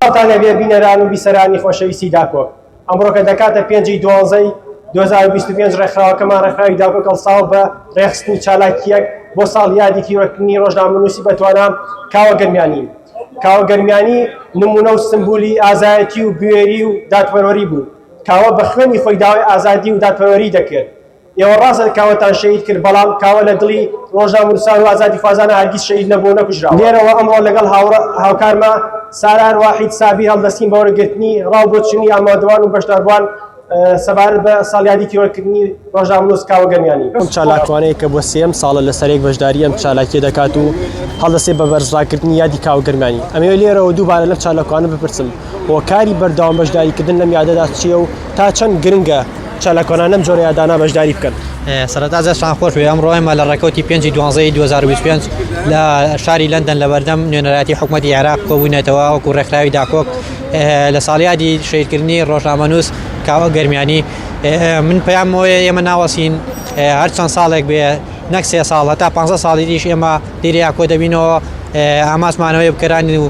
ساڵتانە بێ بینەران و بیسەرانی خۆشەویستی داکۆک. ئەمڕۆکە دەکاتە 5/12/2025 ڕێکخراوەکەمان ڕێکخراوی داکۆک هەڵساو بە ڕێخستنی چالاکیەک بۆ ساڵ یادی تیرۆرکردنی ڕۆژنامەنووسی بەتوانام کاوە گەرمیانی. کاوە گەرمیانی نمونە و سمبولی ئازایەتی و بوێری و دادپەروەری بوو. کاوە بە خوێنی خۆی داوای ئازادی و دادپەروەری دەکرد. ئێوە ڕاستە کاوەتان شەهید کرد، بەڵام کاوە لە دڵی ڕۆژنامەنووسان و ئازادی خوازانە هەرگیز شەهید نەبوو و نەکوژراوە. لێرەوە ئەمڕۆ لەگەڵ هاوکارمە سارار واحید سابی هەڵدەستین بە وەرگرتنی ڕاوبۆچنی ئامادەوان و بەشداربووان سەبارەت بە ساڵیادی تیرۆرکردنی ڕۆژنامەنووس کاوە گەرمیانی. ئەم چالاکوانەیە کە بۆ سێم ساڵە لەسەرێک بەشداری ئەم چالاکیە دەکات و هەڵدەستێ بە بەرزڕاکردنی یادی کاوە گەرمیانی. ئەمەوێ لێرەوە دووبارە لەم چالاکوانە بپرسم هۆکاری بەردەوام بەشداریکردن لەم یادەدا چییە و تا چەند گرنگە چالاکوانان لەم جۆرە یادانە بەشداری بکەن. سەرەتا جەستان خۆش وێ ئەمڕۆ ئێمە لە ڕێکەوتی 5/12/2025 لە شاری لەندەن لە بەردەم نوێنەراتی حکوومەتی عێراق کۆبوونێتەوە وەکو ڕێکخراوی داکۆک لە ساڵیادی شەهیدکردنی ڕۆژنامەنووس کاوە گەرمیانی. من پەیامەوەی ئێمە ناوەسین هەر چەند ساڵێک بێ نەک 3 ساڵ هەتا 15 ساڵی دیش ئێمە دیریا کۆ دەبینەوە ئاماسمانەوەی بکەرانی و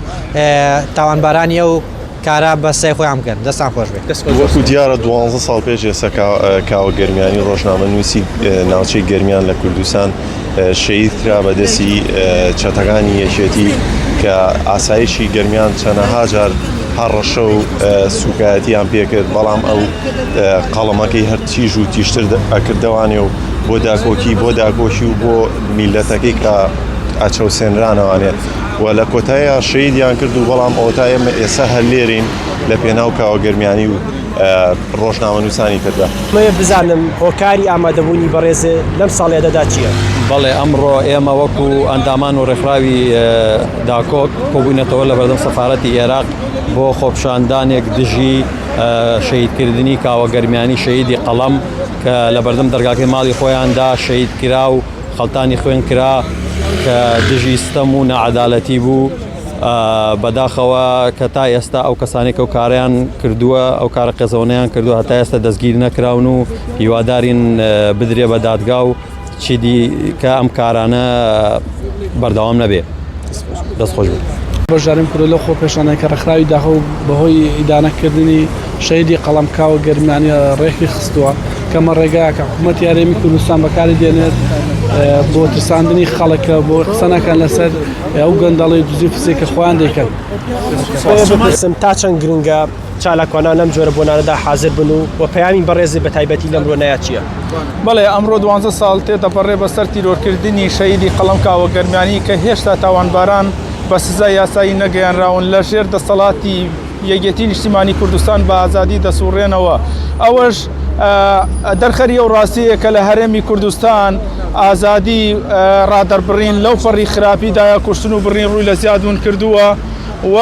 تاوانبارانی و کارا بەسەی خۆیان بکەن. دەستان خۆش بێت. وەکو دیارە 12 ساڵ پێش ئێستا کاوە گەرمیانی ڕۆژنامەنووسی ناوچەی گەرمیان لە کوردستان شەهید کرا بەدەستی چەتەکانی یەکێتی کە ئاسایشی گەرمیان چەندەها جار هەڕەشە و سوکایەتیان پێکرد، بەڵام ئەو قەڵەمەکەی هەر تیژ و تیشتر ئەکردەوانێ و بۆ داکۆکی و بۆ میلەتەکەی کە ئاچەوسێنرانەوانێت و لە کۆتاییە شەهیدیان کرد و بەڵام ئەوتا ئێمە ئێستا هەر لێرین لە پێناو کاوە گەرمیانی و ڕۆژنامەنووسانی تردا. مەوێ بزانم هۆکاری ئامادەبوونی بەڕێزێ لەم ساڵێدەدا چییە؟ بەڵێ ئەمڕۆ ئێمە وەکو ئەندامان و ڕێکخراوی داکۆک کۆبوونەتەوە لە بەردەم سەفارەتی عێراق بۆ خۆپشاندانێک دژی شەهیدکردنی کاوە گەرمیانی شەهیدی قەڵەم کە لە بەردەم دەرگاکەی ماڵی خۆیاندا شەهید کرا و خەڵتانی خوێن کرا کە دژی ستەم و نەعەدالەتی بوو. بەداخەوە کە تا ئێستا ئەو کەسانی کە و کاریان کردووە ئەو کارە قێزەوەنەیان کردووە هەتا ئێستا دەستگیر نەکراون و هیوادارین بدرێ بە دادگا و چیدی کە ئەم کارانە بەردەوام نەبێ. دەست خۆش بێت. بەشداریم کرد لە خۆ پێشانەی کە ڕێکخراوی داخە و بەهۆی ئیدانەکردنی شەهیدی قەڵەم کاوە گەرمیانی ڕێکی خستووە کەمە ڕێگایە کە حکوومەتی هەرێمی کوردستان بەکاری دێنێت بۆ ترساندنی خەڵکە بۆ قسە نەکەن لەسەر ئەو گەندەڵی دزی فسێک کە خۆیان دەیکەن. بپرسم تا چەند گرنگە چالاکوانان لەم جۆرە بۆنانەدا حازر بن و پەیامی بەڕێزی بە تایبەتی لەم ڕۆنەیە چییە؟ بەڵێ ئەمڕۆ 12 ساڵ تێدەپەڕێ بەسەر تیرۆرکردنی شەهیدی قەڵەم کاوە گەرمیانی کە هێشتا تاوانباران بە سزای یاسایی نەگەیانراون لە ژێر دەسەڵاتی یەکێتی نیشتیمانی کوردستان بە ئازادی دەسوڕێنەوە. ئەوەش دەرخەری ئەو ڕاستیە کە لە هەرێمی کوردستان ئازادی ڕادەربڕین لەو فەڕی خراپیدایە کوشتن و بڕین ڕووی لە زیادون کردووە و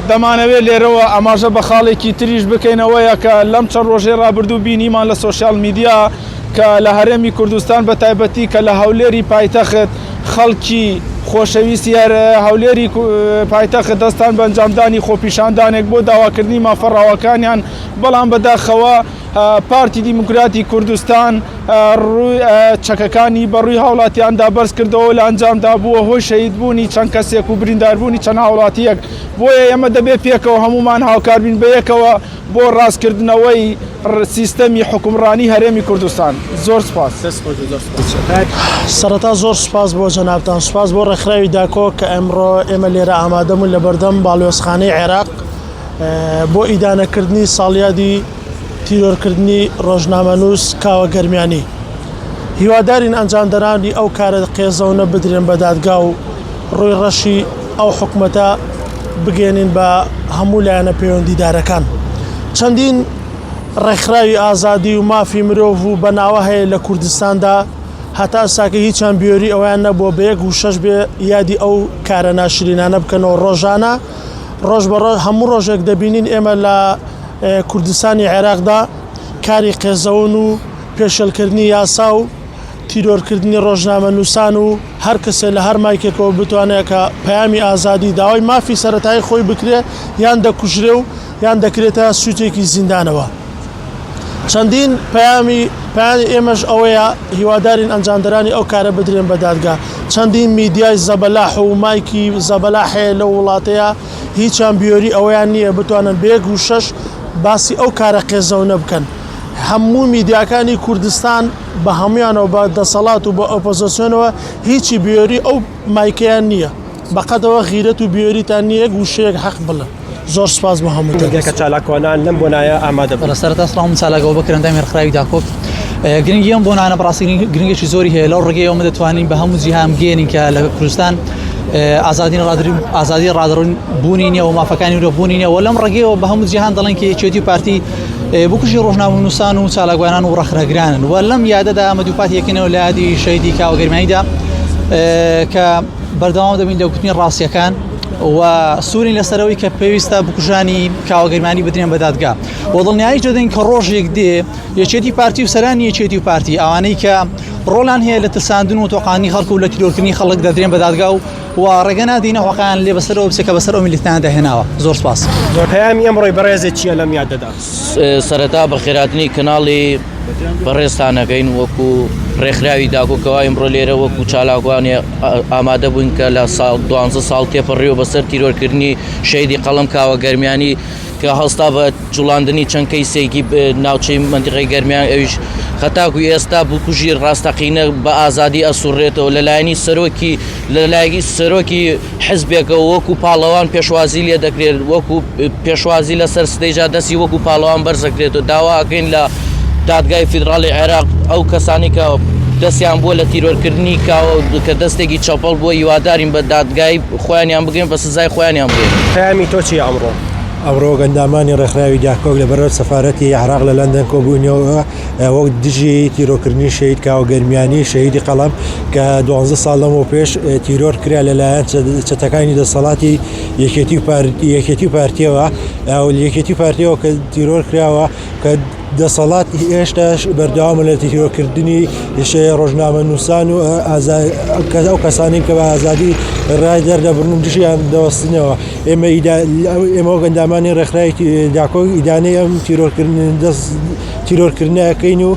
دەمانەوێت لێرەوە ئاماژە بە خاڵێکی تریش بکەینەوەیە کە لەم چەند ڕۆژێ ڕابردوو بینیمان لە سۆشیال میدیا کە لە هەرێمی کوردستان بە تایبەتی کە لە هەولێری پایتەخت خەڵکی خۆشەویستی هەولێری پایتەخت دەستان بە ئەنجامدانی خۆپیشاندانێک بۆ داواکردنی مافەڕاوەکانیان، بەڵام بەداخەوە پارتی دیموکراتی کوردستان ڕووی چەکەکانی بەڕووی هاوڵاتیاندا بەرز کردەوە لە ئەنجامدا بووە هۆی شەهیدبوونی چەند کەسێک و برینداربوونی چەند هاوڵاتیەک. بۆیە ئێمە دەبێت پێکەوە هەمومان هاوکاربین بەیەکەوە بۆ ڕاستکردنەوەی سیستەمی حکومڕانی هەرێمی کوردستان. زۆر سپاس. سەرەتا زۆر سپاس بۆ جەنابتان، سپاس بۆ ڕێکخراوی داکۆک کە ئەمڕۆ ئێمە لێرە ئامادەمون لە بەردەم باڵوێزخانەی عێراق بۆ ئیدانەکردنی ساڵیادی تیرۆرکردنی ڕۆژنامەنووس کاوە گەرمیانی. هیوادارین ئەنجامدەرانی ئەو کارە قێزەونە بدرێن بە دادگا و ڕووی ڕەشی ئەو حکوومەتە بگێنین بە هەموو لایەنە پەیوەندیدارەکان. چەندین ڕێکخراوی ئازادی و مافی مرۆڤ و بەناوە هەیە لە کوردستاندا، هەتا ساکە هیچیان بیۆری ئەویان نەبووە بە 1 و 6 بێ یادی ئەو کارە ناشرینانە بکەنەوە ڕۆژانە. ڕۆژ بە ڕۆژ هەموو ڕۆژێک دەبینین ئێمە لە کوردستانی عێراقدا کاری قێزەون و پێشەلکردنی یاسا و تیرۆرکردنی ڕۆژنامەنووسان و هەر کەسێ لە هەر مایکێکەوە بتوانێت کە پەیامی ئازادی داوای مافی سەرەتایی خۆی بکرێ یان دەکوژرێ و یان دەکرێتە سووتێکی زیندانەوە. چەندین پەیامی ئێمەش ئەوەیە هیوادارین ئەنجامدەرانی ئەو کارە بدرێن بە دادگا. چەندین میدیای زەبەلاح و مایکی زەبەلاح هەیە لە وڵاتەیە هیچیان بیۆری ئەویان نییە بتوانن بەیەک و شەش باسی ئەو کارە قێزەونە بکەن. هەموو میدیاکانی کوردستان بە هەمویانەوە بە دەسەڵات و بە ئۆپۆزیسیۆنەوە هیچی بیۆری ئەو مایکەیان نییە، بەقەدەوە غیرەت و بیۆریتان نییە گوشەیەک حەق بڵێ. زۆر سپاس بە هەموو کە چالاکوانان لەم بۆ نایە ئامادە بن. سەرەتا سڵام چالاکەوە بکردەمی ڕخراوی داکۆک گرنگی ئەم بۆ نانە بەڕاستی گرنگێکی زۆری هەیە لەو ڕێگەی ئەومە دەتوانین بە هەموو جیهان بگەێنین کە لە کوردستان ئازادی ڕادڕۆن بوونی نیە و مافەکانی ورە بوونی نیە و لەم ڕێگەیەوە بە هەموو جیهان دەڵێن کە یەکێتی پارتی بکوژی ڕۆژنامەنووسان و چالاکوانان و ڕەخراگرانن و لەم یادەدا ئەمە دووپات یەکەنەوە لە یادی شەیدی کاوەگەرمانیدا کە بەردەوام دەبین لەوکوتنی ڕاستیەکان و سوورین لەسەرەوەی کە پێویستە بکوژانی کاوەگەرمانی بدرێن بە دادگا و دڵنیایی دەدەین کە ڕۆژێک دێ یەکێتی پارتی و سەرانی یەکێتی و پارتی ئەوانەی کە ڕۆڵان هەیە لە ترساندن و تۆقانی خەڵک و لە تیرۆرکردنی خەڵک دەدرێن بە دادگا و ڕێگە نادینە حەقیان لێ بەسەرەوە بچێکە بەسەر ئەو میلیتان داهێناوە. زۆر سپاس. پەیامی ئەمڕۆی بەڕێزێک چییە لەم یادەدا؟ سەرەتا بەخێراتنی کەناڵی بەڕێستانەکەین وەکو ڕێکخراوی داکۆکەوە ئەمڕۆ لێرە وەکو چالاکوانی ئامادە بووین کە لە 12 ساڵ تێپەڕیەوە بەسەر تیرۆرکردنی شەیدی قەڵەم کاوەگەرمیانی کە هەستا بە جوڵاندنی چەند کەیسێکی ناوچەی مەنتیقەی گەرمیان ئەویش خەتاکو ئێستا بکوژی ڕاستەقینە بە ئازادی ئەسوڕێتەوە لەلایەنی سەرۆکی حزبێکەوە وەکو پاڵەوان پێشوازی لێ دەکرێت وەکو پێشوازی لەسەر سدەیجا دەستی وەکو پاڵەوان بەرزەکرێتەوە داواکەین لە دادگای فیدراڵی عێراق ئەو کەسانی کە دەستیان بووە لە تیرۆرکردنی کە دەستێکی چەپەڵ بووە هیوادارین بە دادگای خۆیانیان بگرێن بە سزای خۆیانیان بگرێن. پەیامی تۆ چییە ئەمڕۆ؟ ئەمڕۆ گەندامانی ڕێکخراوی داکۆک لەبەرەوە سەفارەتی عێراق لە لەندەن کۆبوونەوە وەک دژی تیرۆکردنی شەید کاوەگەرمیانی شەیدی قەڵەم کە 12 ساڵ لەمەوە پێش تیرۆر کرا لەلایەن چەتەکانی دەسەڵاتی یەکێتی پارتیەوە یەکێتی پارتیەوە کە تیرۆر کراوە کە دەسەڵات هێشتاش بەردەوامە لە تیرۆرکردنی ڕۆژنامەنووسان و ئەو کەسانی کە بە ئازادی ڕای دەردەبرن و دژیان دەوەستنەوە. ئێمە گەندامانی ڕێکخراوی داکۆک ئیدانەی ئەم تیرۆرکردنەکەین و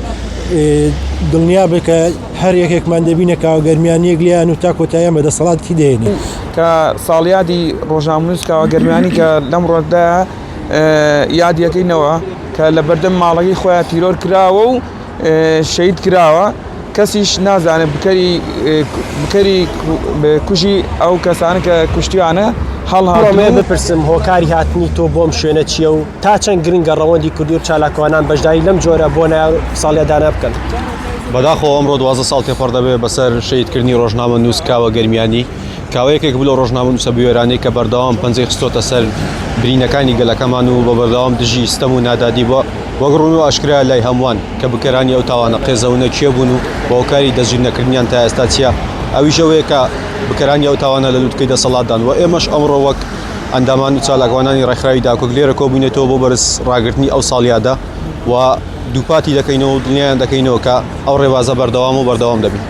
دڵنیا بێ کە هەر یەکێکمان دەبینە کاوەگەرمیانیەک لیان و تا کۆتاییان بە دەسەڵاتی دێنێ کە ساڵیادی ڕۆژنامەنووس کاوەگەرمیانی کە لەم ڕۆژدا یادیەکەینەوە کە لە بەردەم ماڵەکەی خۆیان تیرۆر کراوە و شەید کراوە کەسیش نازانێت بکەری کوژی ئەو کەسانە کە کوشتیوانە هەڵهاڵێ بپرسم هۆکاری هاتنی تۆ بۆم شوێنە چییە و تا چەند گرنگە ڕەوەندی کوردی و چالاکوانان بەشداری لەم جۆرە بۆ ساڵیادانە بکەن. بەداخۆ ئەمڕۆ 12 ساڵ تێپەڕ دەبێت بەسەر شەیدکردنی ڕۆژنامەنووس کاوەگەرمیانی کاوەیەکێک بوو لە ڕۆژنامەنووسە بوێرانەی کە بەردەوام پەنجەی خستۆتە سەر برینەکانی گەلەکەمان و بە بەردەوام دژی ستەم و نادادی بووە وەگڕون و ئاشکرا لای هەمووان کە بکەرانی ئەو تاوانە قێزەونە چێ بوون و بە هۆکاری دەستگیرنەکردنیان تا ئێستا چیە ئەویشەوەیە کە بکەرانی ئەو تاوانە لە لووتکەی دەسەڵاتدان و ئێمەش ئەمڕۆ وەک ئەندامان و چالاکوانانی ڕێکخراوی داکۆک لێرە کۆبوونێتەوە بۆ بەرز ڕاگررتنی ئەو ساڵیادا و دووپاتی دەکەینەوە و دنیایان دەکەینەوە کە ئەو ڕێوازە بەردەوام دەبین.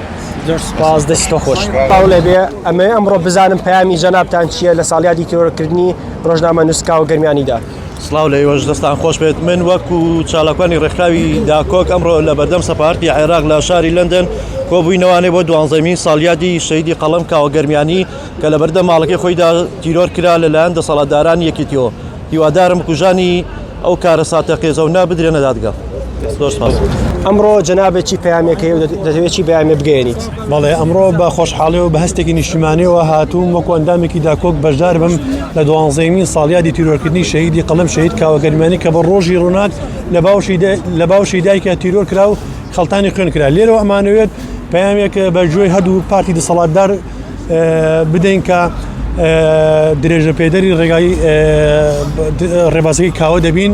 زۆر سپاس دەستی تۆ خۆش. پاولێ بێ ئەمە ئەمڕۆ بزانم پەیامی جەنابتان چییە لە ساڵیادی تیرۆرکردنی ڕۆژنامەنووس کاوەگەرمیانیدا. سڵاو لە ئێوەش دەستان خۆش بێت. من وەکو چالاکوانی ڕێکخراوی داکۆک ئەمڕۆ لە بەردەم سەفارەتی عێراق لە شاری لەندەن کۆبووینەوانەی بۆ 12مین ساڵیادی شەیدی قەڵەم کاوەگەرمیانی کە لە بەردەم ماڵەکەی خۆیدا تیرۆر کرا لەلایەن دەسەڵاتداران یەکێتیەوە. هیوادارم کوژانی ئەو کارە ساتە قێزەونا بدرێنە دادگا. زۆر سپاس. ئەمڕۆ جەنابێکی پەیامێکی دەتەوێت چی پەیامێ بگەێنیت؟ بەڵێ ئەمڕۆ بە خۆشحاڵی و بە هەستێکی نیشتیمانیەوە هاتووم وەکو ئەندامێکی داکۆک بەشدار بم لە 12مین ساڵیادی تیرۆرکردنی شەیدی قەڵەم شەید کاوەگەرمیانی کە بە ڕۆژی ڕووناک لە باوشی دایکە تیرۆر کرا و خەڵتانی خوێن کرا. لێرەوە ئەمانەوێت پەیامێک بەگوێی هەردوو پارتی دەسەڵاتدار بدەین کە درێژە پێدەری ڕێگای ڕێبازەکەی کاوە دەبین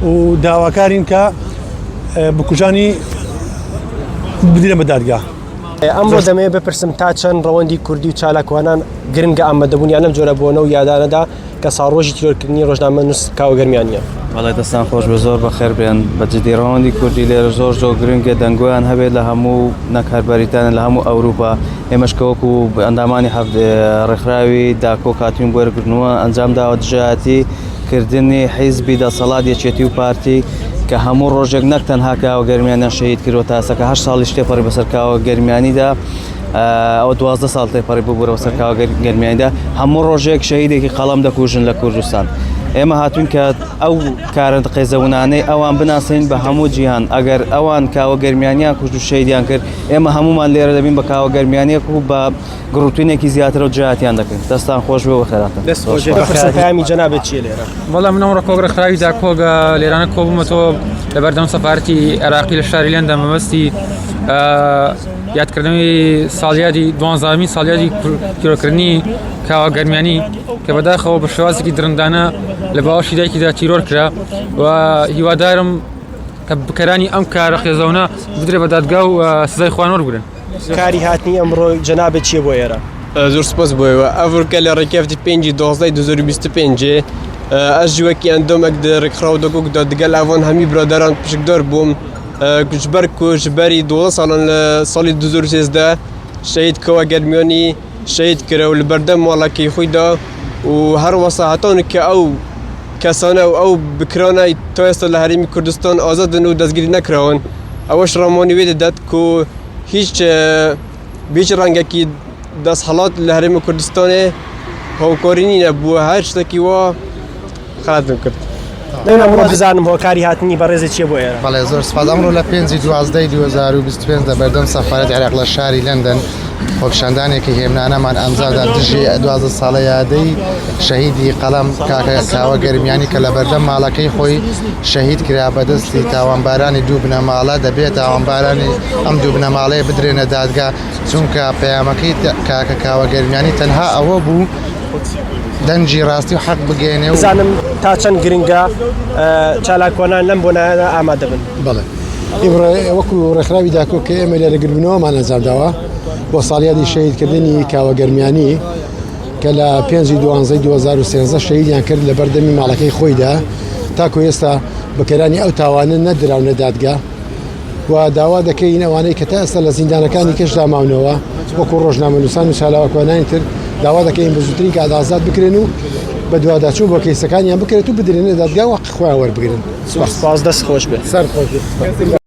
و داواکارین کە بکوژانی بدرێن بە دادگا. ئەمڕۆ دەمەوێت بپرسم تا چەند ڕەوەندی کوردی و چالاکوانان گرنگە ئامادەبوونیان لەم جۆرە بۆنە و یادانەدا کە ساڕۆژی تیرۆرکردنی ڕۆژنامەنووس کاوەگەرمیانیە. بەڵێ دەستان خۆش بە زۆر بەخێر بێن بە جددی ڕەوەندی کوردی لێرە زۆر گرنگە دەنگۆیان هەبێت لە هەموو نەکاربەریتانە لە هەموو ئەوروپا. ئێمەشکەوەکو بە ئەندامانی ڕێکخراوی داکۆک هاتوین بۆ وەرگرتنەوە ئەنجام داوە دژایەتی کردنی حیزبی دەسەڵات یەکێتی و پارتی کە هەموو ڕۆژێک نەک تەنها کاوەگەرمیانیان شەهید کردوە تا ئێستا کە 8 ساڵی تێپەڕی بەسەر کاوەگەرمیانیدا ئەو 12 ساڵ تێپەڕی ببوورەوە سەر کاوە گەرمیانیدا هەموو ڕۆژێک شەهیدێکی قەڵەم دەکوژن لە کوردستان. ئێمە هاتوین کە ئەو کارە قێزەونانەی ئەوان بناسین بە هەموو جیهان. ئەگەر ئەوان کاوە گەرمیانیان کوژ و شەیدیان کرد ئێمە هەمومان لێرە دەبین بە کاوە گەرمیانیەک و بە گڕوتوینێکی زیاتر و جیهاتیان دەکەین. دەستان خۆش بێ و خێراتن. دەستخۆشەکەمی جەنابەت چیە لێرە؟ وەڵام منەوە ڕۆکۆک ڕێکخراوی داکۆک لێرانە کۆبوومەتەوە لە بەردەم سەفارەتی عێراقی لە شاری لەندەن مەبەستی یادکردنەوەی ساڵیادی 12مین ساڵیادی تیرۆرکردنی کاوە گەرمیانی کە بەداخەوە بە شێوازێکی درەندانە لە باوەشی دایکیدا تیرۆر کرا و هیوادارم کە بکەرانی ئەم کارە خێزەونە بدرێ بە دادگا و سزای خوان وەربگرن. کاری هاتنی ئەمڕۆ جەنابەت چییە بۆ ئێرە؟ زۆر سپاس بۆیەوە ئەڤورکە لە ڕێکەفتی 5/12/2025 ئەش ژوەکی ئەندۆمێک ڕێکخراو دەگوکدا دەگەل ئەوان هەمی برادەران پشکدار بووم کوچبەر کوژبەری 12 ساڵان لە ساڵی 2013 شەهید کەوە گەرمیانی شەهید کرا و لە بەردەم ماڵەکەی خۆیدا و هەر وەساحەتان کە ئەو کەسانە و ئەو بکرانە تا ئێستا لە هەرێمی کوردستان ئازادن و دەستگیری نەکراون ئەوەش ڕامانی وێ دەدات و هیچ ڕەنگێکی دەستهەڵات لە هەرێمی کوردستانێ هاوکاری نینە بووە هەر شتێکی وا خەڵاتم کرد. ئەمڕۆ بزانم هۆکاری هاتنی بەڕێزی چیە بۆ ئێرە؟ بەڵێ زۆر سپاس. ئەمڕۆ لە 5/12/2025 لە بەردەم سەفارەتی عێراق لە شاری لەندەن خۆپیشاندانێکی هێمنانەمان ئەمزادا دژی 12 ساڵە یادەی شەهیدی قەڵەم کاکە کاوە گەرمیانی کە لە بەردەم ماڵەکەی خۆی شەهید کرا بەدەستی تاوانبارانی دوو بنەماڵە دەبێت تاوانبارانی ئەم دوو بنەماڵەیە بدرێنە دادگا چونکە پەیامەکەی کاکە کاوە گەرمیانی تەنها ئەوە بوو دەنجی ڕاستی و حەق بگەێنێ و بزانم تا چەند گرنگە چالاکۆنان لەم بۆ نایەنە ئامادە بن. بەڵێ وەکو ڕێکخراوی داکۆ کە ئێمە لێرەگربوونەوەمان ئەنجامداوە بۆ ساڵیادی شەهیدکردنی کاوە گەرمیانی کە لە 5/12/2013 شەهیدیان کرد لە بەردەمی ماڵەکەی خۆیدا تاکو ئێستا بەکەرانی ئەو تاوانە نەدراونە دادگا و داوا دەکەین ئەوانەی کە تا ئێستا لە زیندانەکانی کەشدا ماونەوە وەکو ڕۆژنامەنووسان و چالاوەکوانانی تر داوا دەکەین بە زووترین کە ئازاد بکرێن و بە دوواداچوو بۆ کەیسەکانیان بکرێت و بدرێنە دادگا و خۆیان وەربگرن. سپاس دەست خۆش بێت. سەر خۆش بێت.